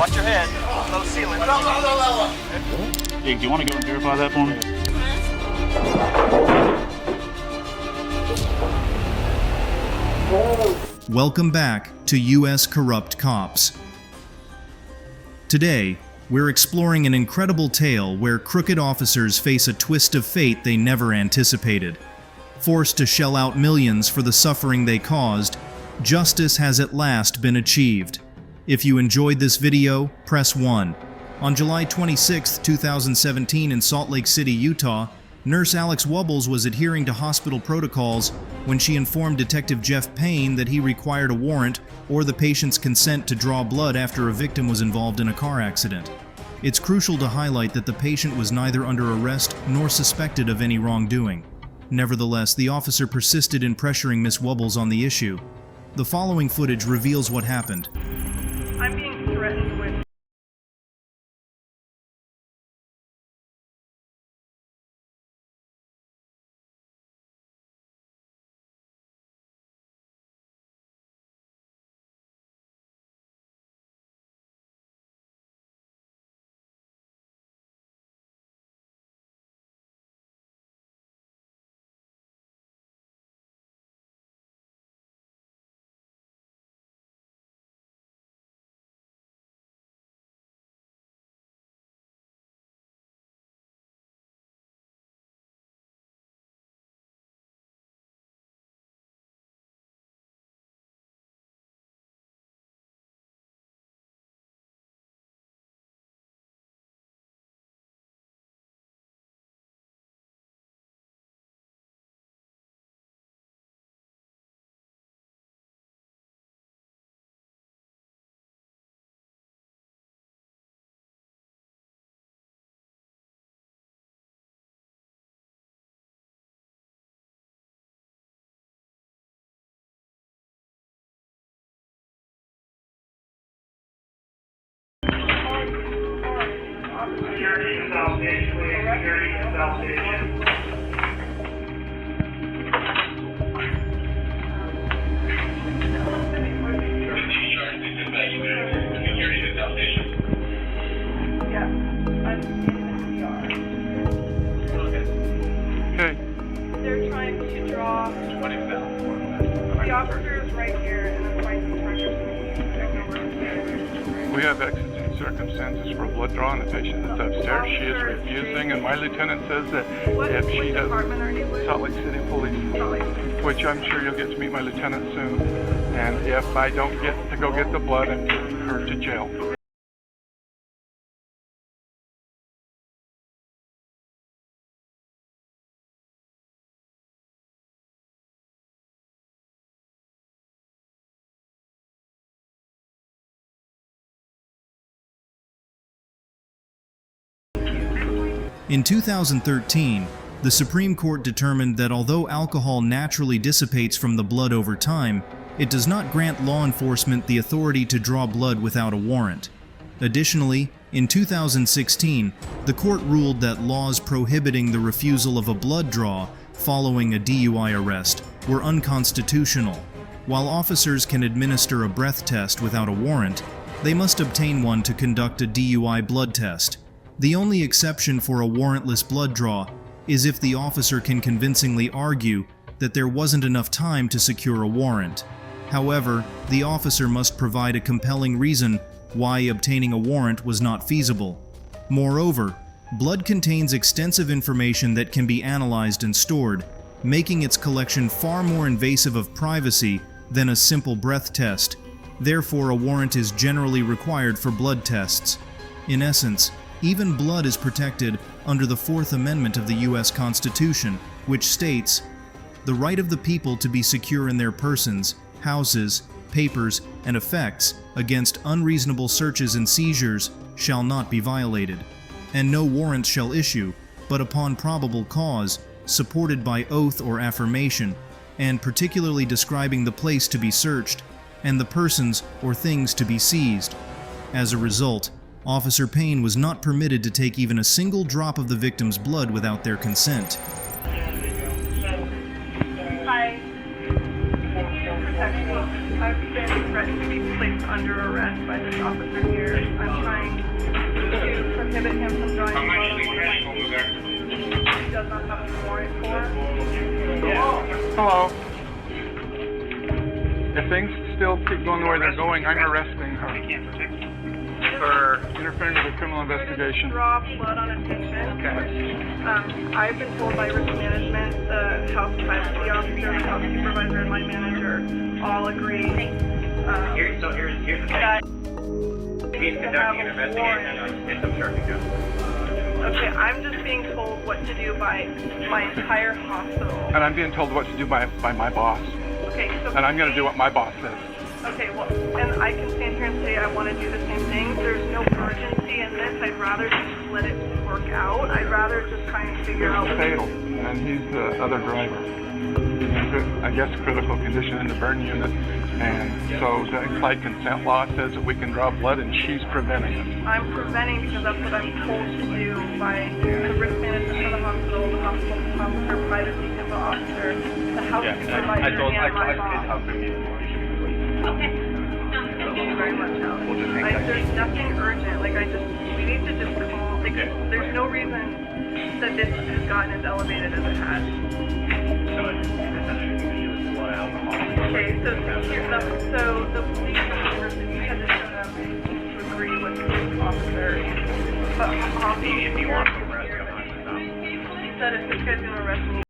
Watch your head. Low ceiling. Hey, do you want to go and verify that for me? Welcome back to U.S. Corrupt Cops. Today, we're exploring an incredible tale where crooked officers face a twist of fate they never anticipated. Forced to shell out millions for the suffering they caused, justice has at last been achieved. If you enjoyed this video, press 1. On July 26, 2017 in Salt Lake City, Utah, nurse Alex Wubbles was adhering to hospital protocols when she informed Detective Jeff Payne that he required a warrant or the patient's consent to draw blood after a victim was involved in a car accident. It's crucial to highlight that the patient was neither under arrest nor suspected of any wrongdoing. Nevertheless, the officer persisted in pressuring Miss Wubbles on the issue. The following footage reveals what happened. I'm being threatened with Okay. they're trying to draw. The officer is right here, and I'm finding some pressure. We have exigent circumstances for a blood draw on the patient that's upstairs. She is refusing, and my lieutenant says that if she What doesn't... department are you with? Salt Lake City Police, which I'm sure you'll get to meet my lieutenant soon. And if I don't get to go get the blood and take her to jail. In 2013, the Supreme Court determined that although alcohol naturally dissipates from the blood over time, it does not grant law enforcement the authority to draw blood without a warrant. Additionally, in 2016, the court ruled that laws prohibiting the refusal of a blood draw following a DUI arrest were unconstitutional. While officers can administer a breath test without a warrant, they must obtain one to conduct a DUI blood test. The only exception for a warrantless blood draw is if the officer can convincingly argue that there wasn't enough time to secure a warrant. However, the officer must provide a compelling reason why obtaining a warrant was not feasible. Moreover, blood contains extensive information that can be analyzed and stored, making its collection far more invasive of privacy than a simple breath test. Therefore, a warrant is generally required for blood tests. In essence, even blood is protected under the Fourth Amendment of the U.S. Constitution, which states, "The right of the people to be secure in their persons, houses, papers, and effects against unreasonable searches and seizures shall not be violated, and no warrant shall issue, but upon probable cause, supported by oath or affirmation, and particularly describing the place to be searched, and the persons or things to be seized." As a result, Officer Payne was not permitted to take even a single drop of the victim's blood without their consent. Hi. I've been threatened to be placed under arrest by this officer here. I'm trying to prohibit him from drawing blood on one of my patients. He does not have a warrant for. Hello. If things still keep going the way they're going, I'm arresting her for interfering with a criminal investigation. Draw blood on a patient. Okay. I've been told by risk management, the house privacy officer, the house supervisor, and my manager all agree. Here's the thing. That He's conducting an investigation on it's obstructing justice. okay, I'm just being told what to do by my entire hospital. And I'm being told what to do by my boss. Okay, so And I'm going to do what my boss says. okay, well, and I can stand here and say I want to do the same thing. There's no urgency in this. I'd rather just let it work out. I'd rather just try and figure out. It's fatal. And he's the other driver. He's, I guess, critical condition in the burn unit. And so the implied consent law says that we can draw blood, and she's preventing it. I'm preventing because that's what I'm told to do by the risk management for the hospital officer, privacy HIPAA officer, the house supervisor, and my boss. Thank you very much, Alex. There's nothing urgent. Like, we need to just call. Like, there's no reason that this has gotten as elevated as it has. Okay, so the police officer had to show up to agree with the officer, but obviously, If you want to arrest him, I'm just not. he said if this guy's gonna arrest me.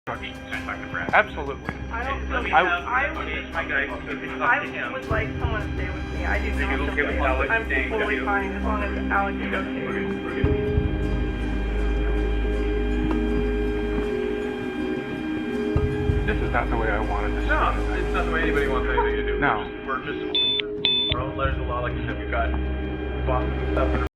Absolutely. I don't feel. I I would like someone to stay with me. I do not feel safe. I'm totally fine as long as Alex is okay. This is not the way I wanted this. No, it's not the way anybody wants anything to do. No. We're just our own letters of law. Like you said, we've got bosses and stuff in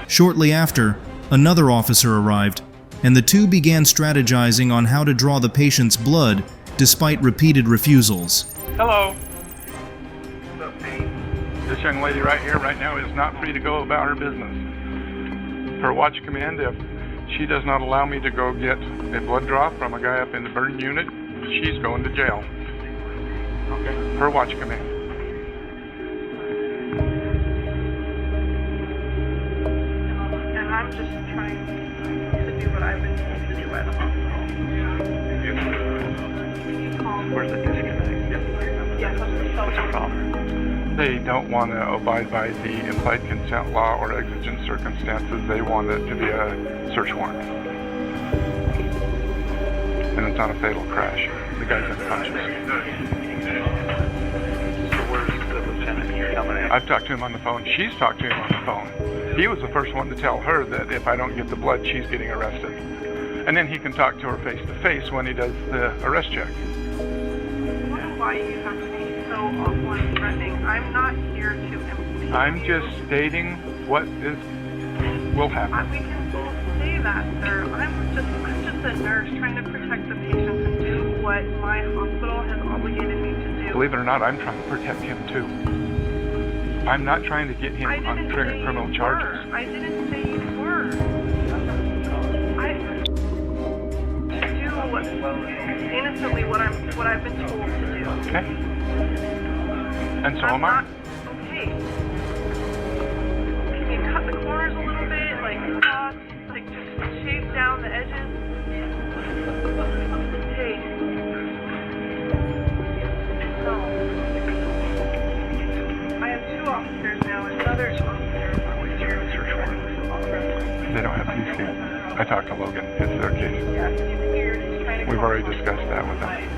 Shortly after, another officer arrived, and the two began strategizing on how to draw the patient's blood despite repeated refusals. Hello. This young lady right here, right now, is not free to go about her business. Per watch command, if she does not allow me to go get a blood draw from a guy up in the burn unit, she's going to jail. Okay. Per watch command. And I'm just trying to do what I've been told to do by the hospital. Where's the disconnect? Yes, What's the problem? They don't want to abide by the implied consent law or exigent circumstances. They want it to be a search warrant. And it's on a fatal crash. The guy's unconscious. So where's the lieutenant here coming in? I've talked to him on the phone. She's talked to him on the phone. He was the first one to tell her that if I don't get the blood, she's getting arrested. And then he can talk to her face to face when he does the arrest check. I don't know why you have to be so awful and threatening. I'm not here to impede. I'm just stating what will happen. We can both say that, sir. I'm just a nurse trying to protect the patients and do what my hospital has obligated me to do. Believe it or not, I'm trying to protect him too. I'm not trying to get him on criminal charges. I didn't say you were. I do innocently what I've been told to do. Okay. And so am I. Okay. Can you cut the corners a little bit? Like, cross, like, just shave down the edges? Hey. No. I have two officers now, and another officer. They don't have PC. I talked to Logan. It's their case. Yeah, he's here. He's trying to We've already discussed that with them.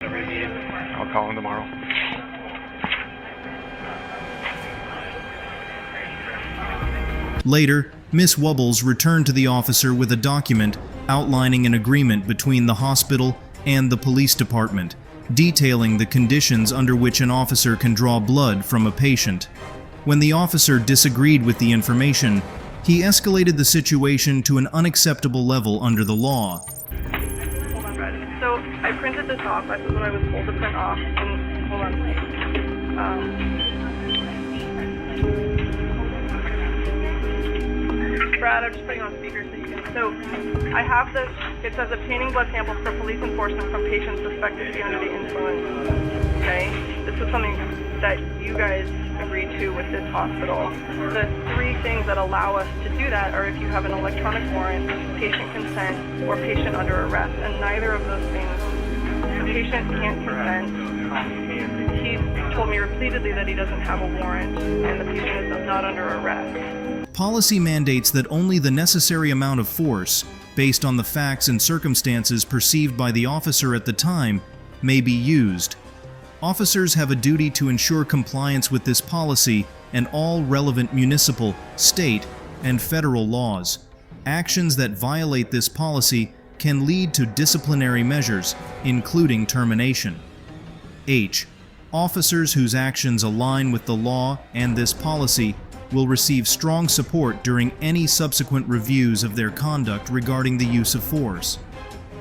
I'll call him tomorrow. Later, Miss Wubbles returned to the officer with a document outlining an agreement between the hospital and the police department, detailing the conditions under which an officer can draw blood from a patient. When the officer disagreed with the information, he escalated the situation to an unacceptable level under the law. Hold on, Brad. So I printed this off. This is what I was told to print off. And hold on. Brad, I'm just putting on speaker so you can. So, I have this. It says obtaining blood samples for police enforcement from patients suspected to be under the influence. Okay? This is something that you guys agreed to with this hospital. The three things that allow us to do that are if you have an electronic warrant, patient consent, or patient under arrest. And neither of those things, the patient can't consent. He told me repeatedly that he doesn't have a warrant, and the patient is not under arrest. Policy mandates that only the necessary amount of force, based on the facts and circumstances perceived by the officer at the time, may be used. Officers have a duty to ensure compliance with this policy and all relevant municipal, state, and federal laws. Actions that violate this policy can lead to disciplinary measures, including termination. H. Officers whose actions align with the law and this policy will receive strong support during any subsequent reviews of their conduct regarding the use of force.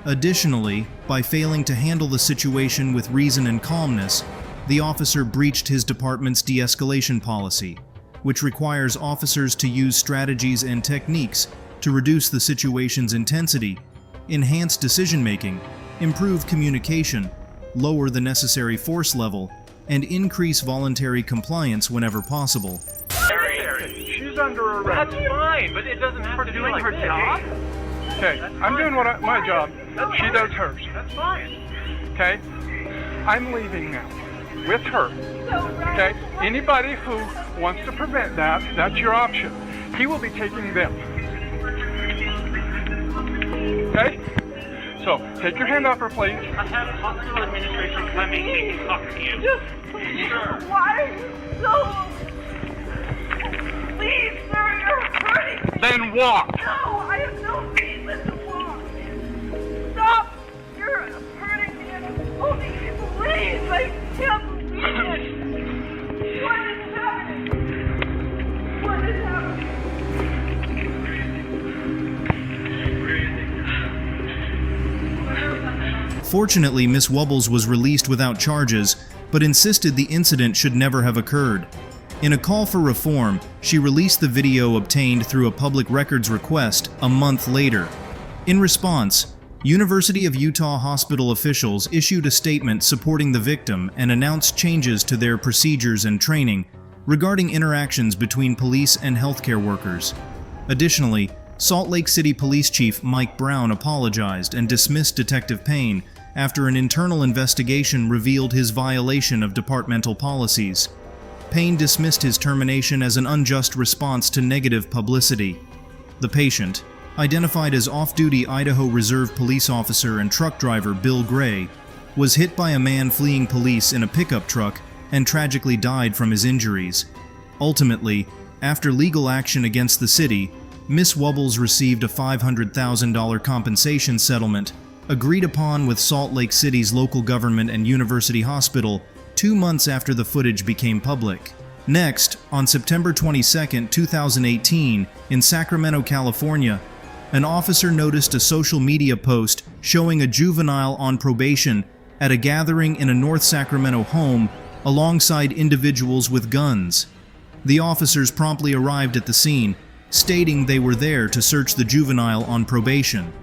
Additionally, by failing to handle the situation with reason and calmness, the officer breached his department's de-escalation policy, which requires officers to use strategies and techniques to reduce the situation's intensity, enhance decision-making, improve communication, lower the necessary force level, and increase voluntary compliance whenever possible. She's under arrest. That's fine, but it doesn't have to do like her job. Okay, I'm doing my job. She does hers. That's fine. Okay? I'm leaving now with her. Okay? Anybody who wants to prevent that, that's your option. He will be taking them. Okay? So, take your hand off her, please. I have hospital administration coming. They can talk to you. Just, why so? Please, sir, you're hurting me. Then walk. No, I have no reason to walk. Stop! You're hurting me and I'm holding you. Please, I can't believe it. What is happening? What is happening? Fortunately, Miss Wubbles was released without charges, but insisted the incident should never have occurred. In a call for reform, she released the video obtained through a public records request a month later. In response, University of Utah hospital officials issued a statement supporting the victim and announced changes to their procedures and training regarding interactions between police and healthcare workers. Additionally, Salt Lake City Police Chief Mike Brown apologized and dismissed Detective Payne after an internal investigation revealed his violation of departmental policies. Payne dismissed his termination as an unjust response to negative publicity. The patient, identified as off-duty Idaho Reserve police officer and truck driver Bill Gray, was hit by a man fleeing police in a pickup truck and tragically died from his injuries. Ultimately, after legal action against the city, Miss Wubbles received a $500,000 compensation settlement agreed upon with Salt Lake City's local government and university hospital 2 months after the footage became public. Next, on September 22, 2018, in Sacramento, California, an officer noticed a social media post showing a juvenile on probation at a gathering in a North Sacramento home alongside individuals with guns. The officers promptly arrived at the scene, stating they were there to search the juvenile on probation.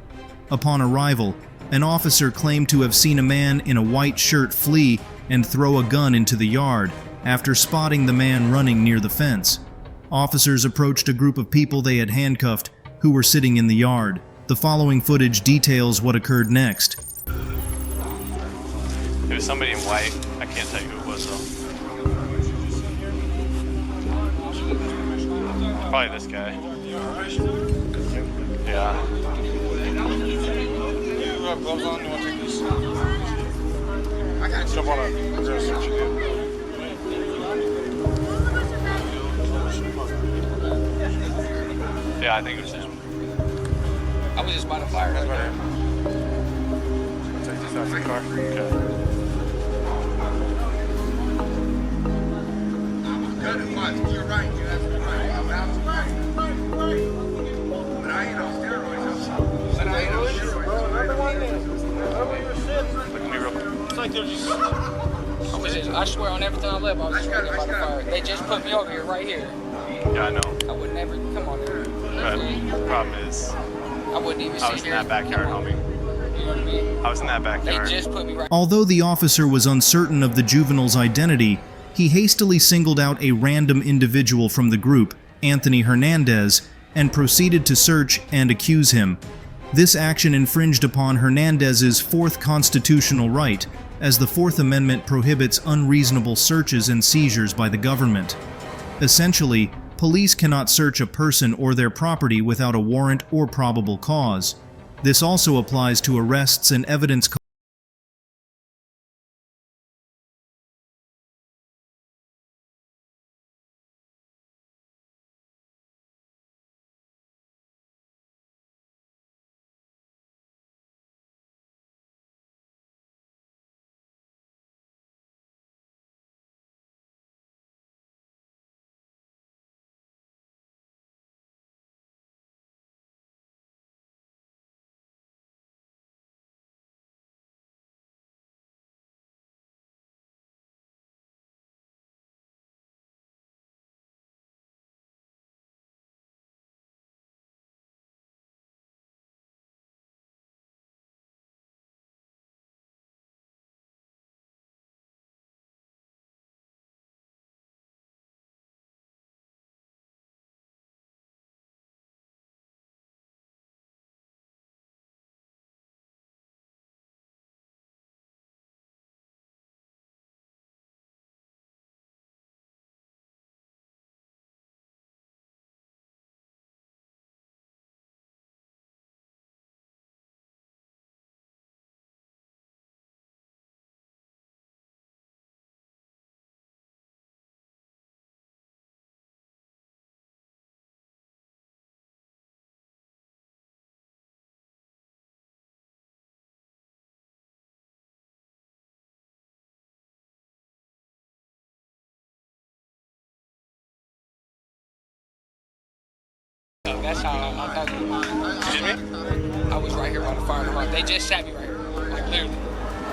Upon arrival, an officer claimed to have seen a man in a white shirt flee and throw a gun into the yard after spotting the man running near the fence. Officers approached a group of people they had handcuffed who were sitting in the yard. The following footage details what occurred next. It was somebody in white. I can't tell you who it was though. Probably this guy. Yeah. You have gloves on? You want to take this? I got jump on it. I'm gonna search you. Yeah, I think it was him. I was just by the fire. That's right. Take this out of the car. Okay. Good. Watch. You're right. You're absolutely right. I'm right. But I ain't on steroids. But I ain't on steroids. Look at me real quick. It's like they're just I swear on everything I live, I was just right there by the fire. They just put me over here, right here. Yeah, I know. I would never, come on there. But the problem is, I wouldn't even I was in that backyard, homie. You know what I mean? I was in that They backyard. just put me right. Although the officer was uncertain of the juvenile's identity, he hastily singled out a random individual from the group, Anthony Hernandez, and proceeded to search and accuse him. This action infringed upon Hernandez's fourth constitutional right, as the Fourth Amendment prohibits unreasonable searches and seizures by the government. Essentially, police cannot search a person or their property without a warrant or probable cause. This also applies to arrests and evidence That's how I thought you. Excuse me? I was right here by the fire. They just sat me right here. Like, literally.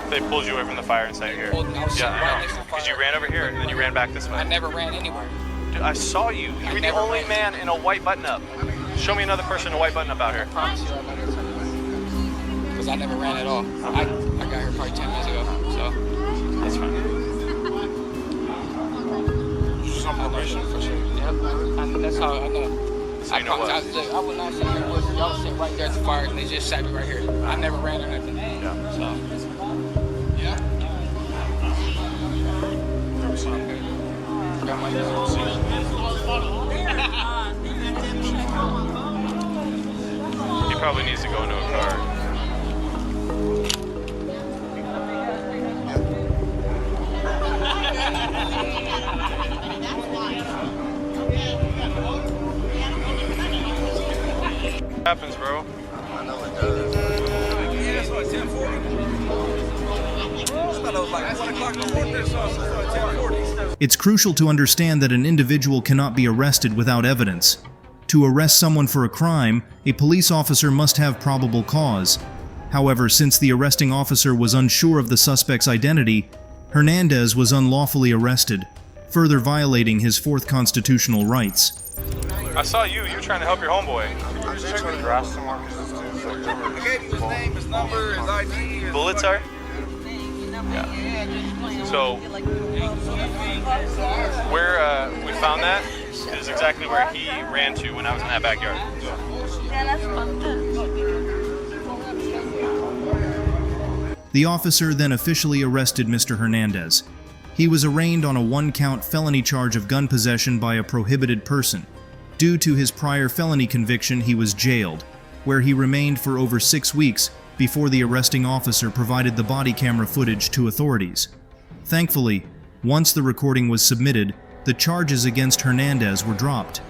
They pulled you away from the fire and sat you here. Pulled me. I was sitting right Yeah, I next to know. the Because you fire. ran over here and then you ran back this way. I never ran anywhere. Dude, I saw you. You were the never only ran. man in a white button-up. Show me another person in a white button-up out here. I promise you I'm not gonna tell you. Because I never ran at all. I got here probably 10 minutes ago. So, That's fine. some probation for sure. Yep. That's how I know. So you know what? I would not say it was. I was sitting right there at the fire and they just sat me right here. I never ran or nothing. Yeah. So, yeah. Got my He probably needs to go into a car. What happens, bro? I know it does. Yeah, that's what, 10:40? I thought it was like 1 o'clock in the morning or something. It's 10:40. It's crucial to understand that an individual cannot be arrested without evidence. To arrest someone for a crime, a police officer must have probable cause. However, since the arresting officer was unsure of the suspect's identity, Hernandez was unlawfully arrested, further violating his fourth constitutional rights. I saw you. You were trying to help your homeboy. I'm just checking the grass somewhere because this dude's like I gave you his name, his number, his ID. His Bullets are? Yeah. So, where we found that is exactly where he ran to when I was in that backyard. The officer then officially arrested Mr. Hernandez. He was arraigned on a one-count felony charge of gun possession by a prohibited person. Due to his prior felony conviction, he was jailed, where he remained for over 6 weeks before the arresting officer provided the body camera footage to authorities. Thankfully, once the recording was submitted, the charges against Hernandez were dropped.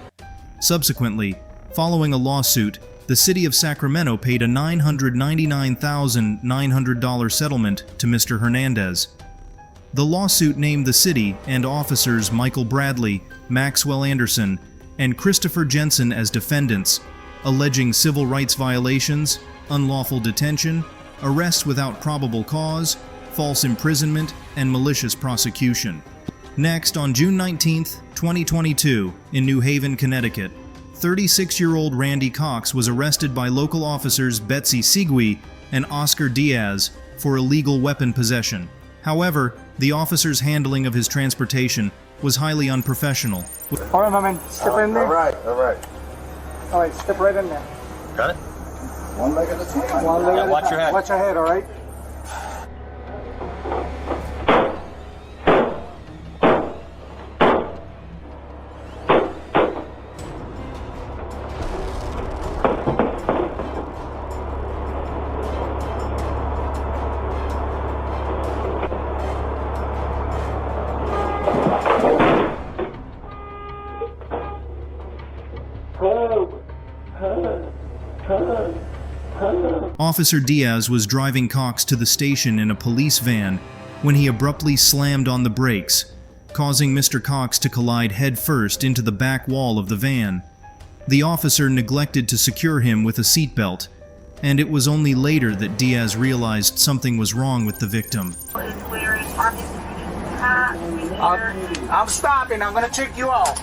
Subsequently, following a lawsuit, the city of Sacramento paid a $999,900 settlement to Mr. Hernandez. The lawsuit named the city and officers Michael Bradley, Maxwell Anderson, and Christopher Jensen as defendants, alleging civil rights violations, unlawful detention, arrest without probable cause, false imprisonment, and malicious prosecution. Next, on June 19, 2022, in New Haven, Connecticut, 36-year-old Randy Cox was arrested by local officers Betsy Segui and Oscar Diaz for illegal weapon possession. However, the officers' handling of his transportation was highly unprofessional. All right, my man, step in there. All right. All right, step right in there. Got it? One leg at a time. One leg at a watch time. your head. Watch your head, all right? Officer Diaz was driving Cox to the station in a police van when he abruptly slammed on the brakes, causing Mr. Cox to collide headfirst into the back wall of the van. The officer neglected to secure him with a seatbelt, and it was only later that Diaz realized something was wrong with the victim. I'm stopping. I'm going to check you out.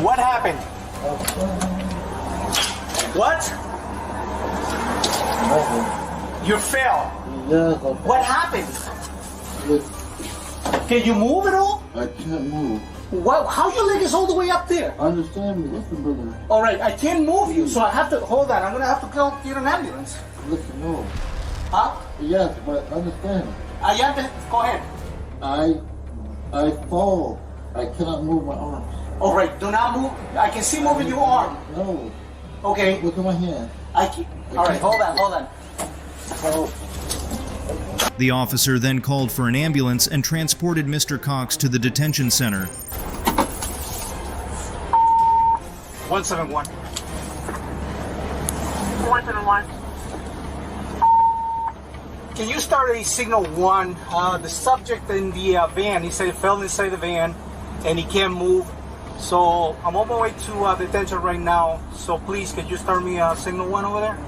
What happened? What? You fell. What happened? Can you move at all? I can't move. What? How your leg is all the way up there? Understand me, listen, brother. All right, I can't move you, so I have to hold on. I'm gonna have to go get an ambulance. Listen, no. Huh? Yes, but understand. I have to. Go ahead. I fall. I cannot move my arms. All right, do not move. I can see moving your arm. No. Okay. Look at my hand. All right, hold on. Oh. The officer then called for an ambulance and transported Mr. Cox to the detention center. 171. 171. Can you start a signal 1? The subject in the van, he said he fell inside the van and he can't move. So I'm on my way to detention right now. So please, could you start me signal 1 over there?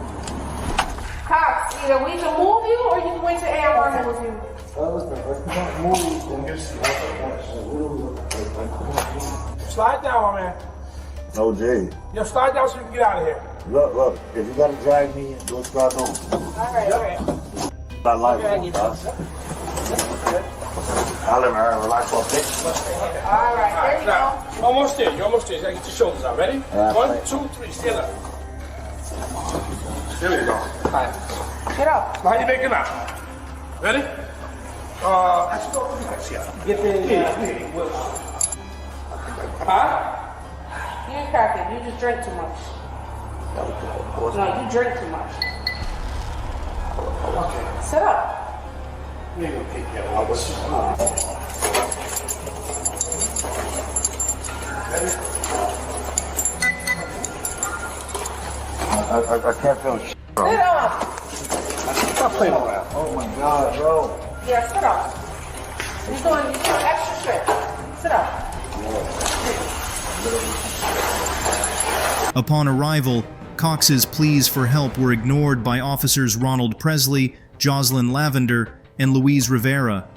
Cox, either we can move you or you can wait till AMR moves you. Slide down, my man. No, Jay. Yo, slide down so we can get out of here. Look. If you gotta drag me, go start over. All right. I like it. I'll let her relax for a bit. All right, there you go. Almost there. You're almost there. You gotta get your shoulders out. Ready? 1, 2, 3. Stand up. There we go. All right. Get up. How you making out? Ready? Actually, go to the next. Yeah. Get the. Huh? You ain't cracking. You just drink too much. No, you drink too much. Okay. Sit up. You're gonna take care of I can't feel shit. Sit up. Stop playing around. Oh my God, bro. Yeah, sit up. You're doing extra shit. Sit up. Upon arrival, Cox's pleas for help were ignored by officers Ronald Presley, Jocelyn Lavender, and Louise Rivera.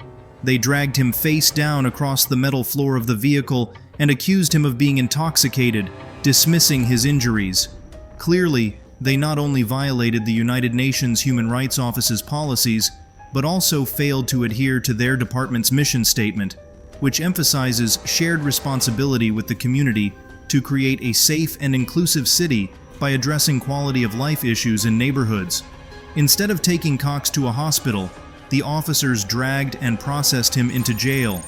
They dragged him face down across the metal floor of the vehicle and accused him of being intoxicated, dismissing his injuries. Clearly, they not only violated the United Nations Human Rights Office's policies, but also failed to adhere to their department's mission statement, which emphasizes shared responsibility with the community to create a safe and inclusive city by addressing quality of life issues in neighborhoods. Instead of taking Cox to a hospital, the officers dragged and processed him into jail.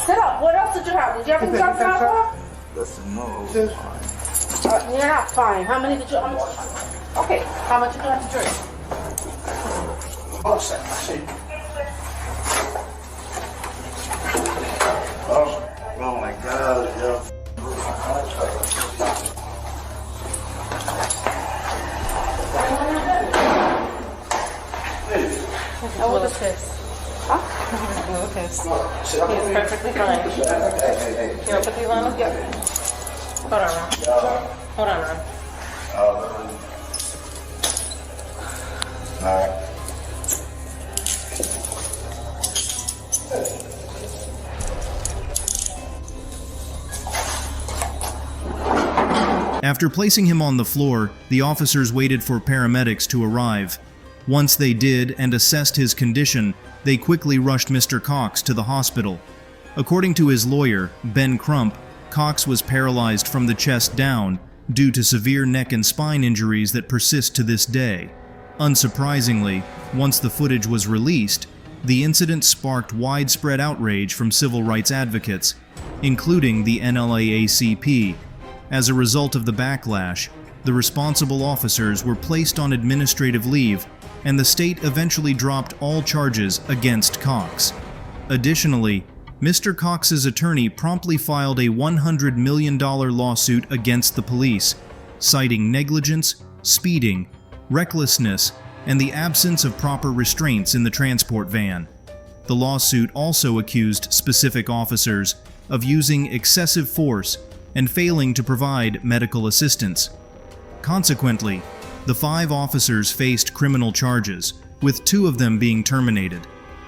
Sit up. What else did you have? Did you have any drugs and alcohol? Listen, no. You're not fine. How many did you? Okay. How much did you have to drink? Oh my God, yo. What was this? Oh, he's perfectly fine. You want to put these on him? Yep. Hold on, Ron. Hold on, Ron. Alright. After placing him on the floor, the officers waited for paramedics to arrive. Once they did and assessed his condition, they quickly rushed Mr. Cox to the hospital. According to his lawyer, Ben Crump, Cox was paralyzed from the chest down due to severe neck and spine injuries that persist to this day. Unsurprisingly, once the footage was released, the incident sparked widespread outrage from civil rights advocates, including the NLAACP. As a result of the backlash, the responsible officers were placed on administrative leave, and the state eventually dropped all charges against Cox. Additionally, Mr. Cox's attorney promptly filed a $100 million lawsuit against the police, citing negligence, speeding, recklessness, and the absence of proper restraints in the transport van. The lawsuit also accused specific officers of using excessive force and failing to provide medical assistance. Consequently, the 5 officers faced criminal charges, with 2 of them being terminated.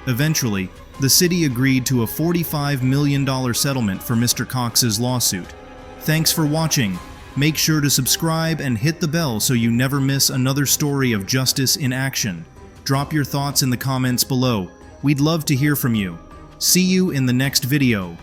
Eventually, the city agreed to a $45 million settlement for Mr. Cox's lawsuit. Thanks for watching. Make sure to subscribe and hit the bell so you never miss another story of justice in action. Drop your thoughts in the comments below. We'd love to hear from you. See you in the next video.